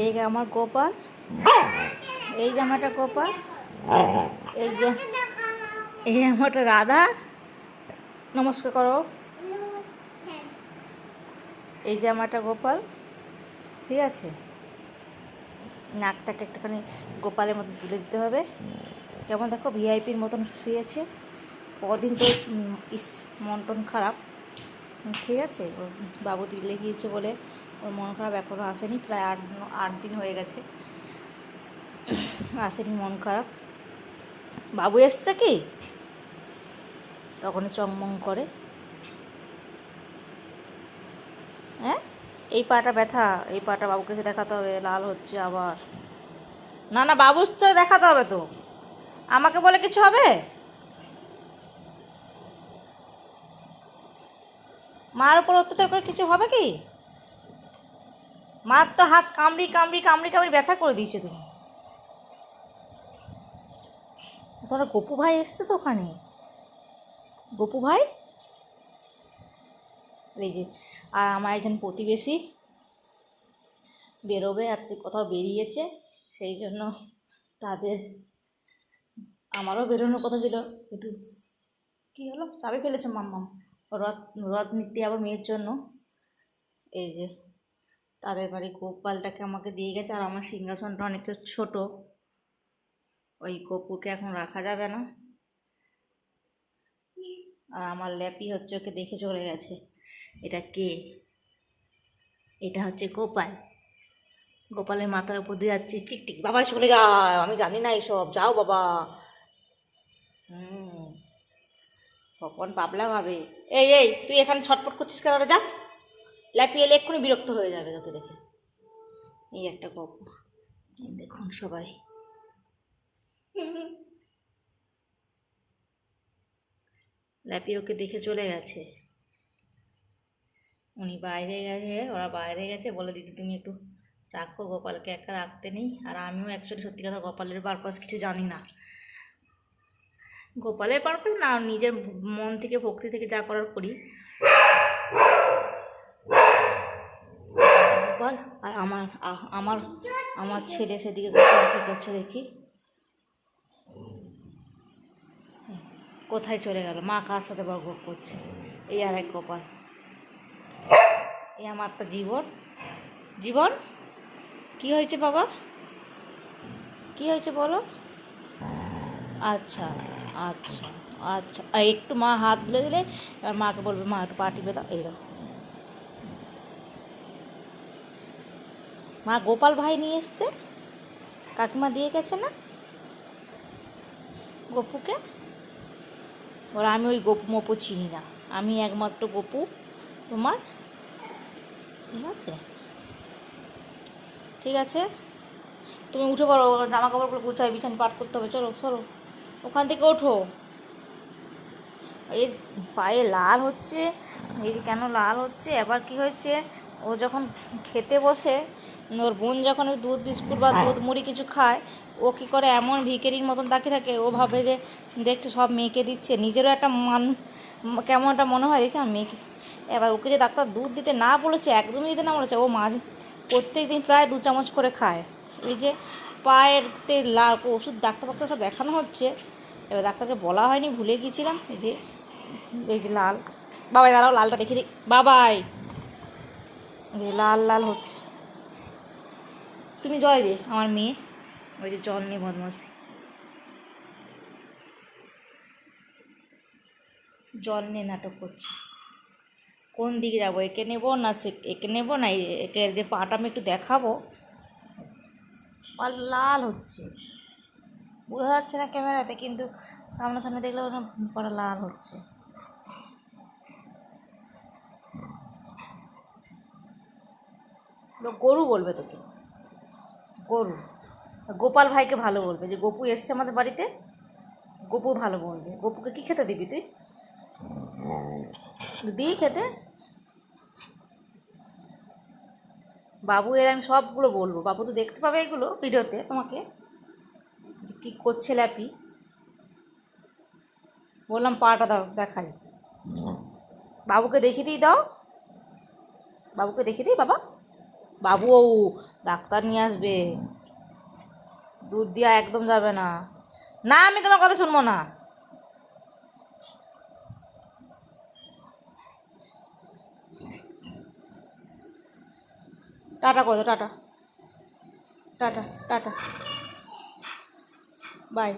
এই যে আমার গোপাল, এই যে আমারটা গোপাল, এই যে এই আমারটা রাধা। নমস্কার করো। এই যে আমারটা গোপাল, ঠিক আছে। নাকটাকে একটুখানি গোপালের মতন তুলে দিতে হবে। কেমন দেখো ভিআইপির মতন শুয়েছে। কদিন তো ইস মন টন খারাপ, ঠিক আছে। ওর বাবু দিল্লি গিয়েছে বলে ওর মন খারাপ এখনও আসেনি, প্রায় 8 দিন হয়ে গেছে আসেনি মন খারাপ। বাবু এসছে কি তখনই চংমং করে। হ্যাঁ, এই পাটা ব্যথা, এই পাটা বাবুকে এসে দেখাতে হবে, লাল হচ্ছে আবার। না না, বাবুর তো দেখাতে হবে তো, আমাকে বলে কিছু হবে? মার উপর অত্যাচার করে কিছু হবে কি? মার তো হাত কামড়ি কামড়ি কামড়ি কামড়ি ব্যথা করে দিয়েছে তুমি। তোরা গপু ভাই এসছে তো ওখানে, গপু ভাই। এই যে আর আমার একজন প্রতিবেশী বেরোবে, আজকে কোথাও বেরিয়েছে, সেই জন্য তাদের, আমারও বেরোনোর কথা ছিল একটু। কী হলো, চাবি ফেলেছে মাম্মাম। রথ রথ নিতে যাবো মেয়ের জন্য। এই যে তাদের বাড়ি গোপালটাকে আমাকে দিয়ে গেছে, আর আমার সিংহাসনটা অনেকটা ছোট, ওই গপুকে এখন রাখা যাবে না। আর আমার ল্যাপি হচ্ছে ওকে দেখে চলে গেছে। এটা কে? এটা হচ্ছে গোপাল। গোপালের মাথার উপর দিয়ে যাচ্ছে টিকটিক। বাবা চলে যাও, আমি জানি না এইসব, যাও বাবা। কখন পাবলা ভাবে। এই এই তুই এখানে ছটপট করছিস কেন রে? যা, ল্যাপি এলে এক্ষুনি বিরক্ত হয়ে যাবে তোকে দেখে। এই একটা গল্প, দেখুন সবাই। ল্যাপি ওকে দেখে চলে গেছে, উনি বাইরে গেছে, ওরা বাইরে গেছে, বলে দিদি তুমি একটু রাখো, গোপালকে একা রাখতে নেই। আর আমিও অ্যাকচুয়ালি সত্যি কথা গোপালের পারপাস কিছু জানি না। গোপালের পারপাস না, নিজের মন থেকে ভক্তি থেকে যা করার করি। গোপাল আর আমার আমার আমার ছেলে সেদিকে গোপাল কী করছে দেখি। কোথায় চলে গেল? মা কার সাথে বক করছে? এই আর এক গোপাল। এই আমার একটা জীবন। জীবন কি হয়েছে বাবা? কি হয়েছে বলো? আচ্ছা আচ্ছা আচ্ছা, একটু মা হাত তুলে দিলে এবার মাকে বলবে মা একটু পা টিপে দাও। এই দাও, মা গোপাল ভাই নিয়ে এসতে, কাকিমা দিয়ে গেছে না গপুকে। ওরা আমি ওই গপু মপু চিনি না, আমি একমাত্র গপু তোমার, ঠিক আছে। ঠিক আছে, তুমি উঠে পড়ো, জামা কাপড়গুলো গুছাই, বিছানা পাঠ করতে হবে, চলো সরো ওখান থেকে ওঠো। এই পায়ে লাল হচ্ছে, এই যে কেন লাল হচ্ছে, এবার কি হয়েছে, ও যখন খেতে বসে, ওর বোন যখন ওই দুধ বিস্কুট বা দুধ মুড়ি কিছু খায়, ও কী করে এমন ভিখারির মতন তাকিয়ে থাকে, ও ভাবে যে দেখছে সব মেয়েকে দিচ্ছে, নিজেরও একটা কেমন একটা মনে হয় দেখছি আমার মেয়েকে। এবার ওকে যে ডাক্তার দুধ দিতে না বলেছে, একদমই দিতে না বলেছে, ও প্রত্যেক দিন প্রায় 2 চামচ করে খায়। এই যে পায়ের লাল ওষুধ ডাক্তার ফাক্তার সব দেখানো হচ্ছে, এবার ডাক্তারকে বলা হয়নি, ভুলে গিয়েছিলাম। এই যে লাল, বাবাই দাঁড়াও লালটা দেখে দিই, বাবাই লাল লাল হচ্ছে। তুমি জল দে, আমার মেয়ে ওই যে জল নিয়ে বদমাসি, জল নিয়ে নাটক করছে। কোন দিকে যাবো, একে নেবো না একে নেবো না একে, যে পাটা আমি একটু দেখাবো। আর লাল হচ্ছে, বোঝা যাচ্ছে না ক্যামেরাতে, কিন্তু সামনাসামনি দেখলে পটা লাল হচ্ছে। গরু বলবে তোকে, গরু। গোপাল ভাইকে ভালো বলবে, যে গপু এসছে আমাদের বাড়িতে, গপু ভালো বলবে। গপুকে কী খেতে দিবি তুই? দিই খেতে। বাবু এর আমি সবগুলো বলবো, বাবু তো দেখতে পাবে এগুলো ভিডিওতে, তোমাকে যে কী করছে ল্যাপি। বললাম পাটা দাও দেখাই, বাবুকে দেখিয়ে দিই, দাও বাবুকে দেখিয়ে দিই বাবা, বাবু, ডাক্তার নিয়ে আসবে, দুধ দেওয়া একদম যাবে না। না, আমি তোমার কথা শুনবো না। টাটা করে দাও, টাটা, টাটা, টাটা, বাই।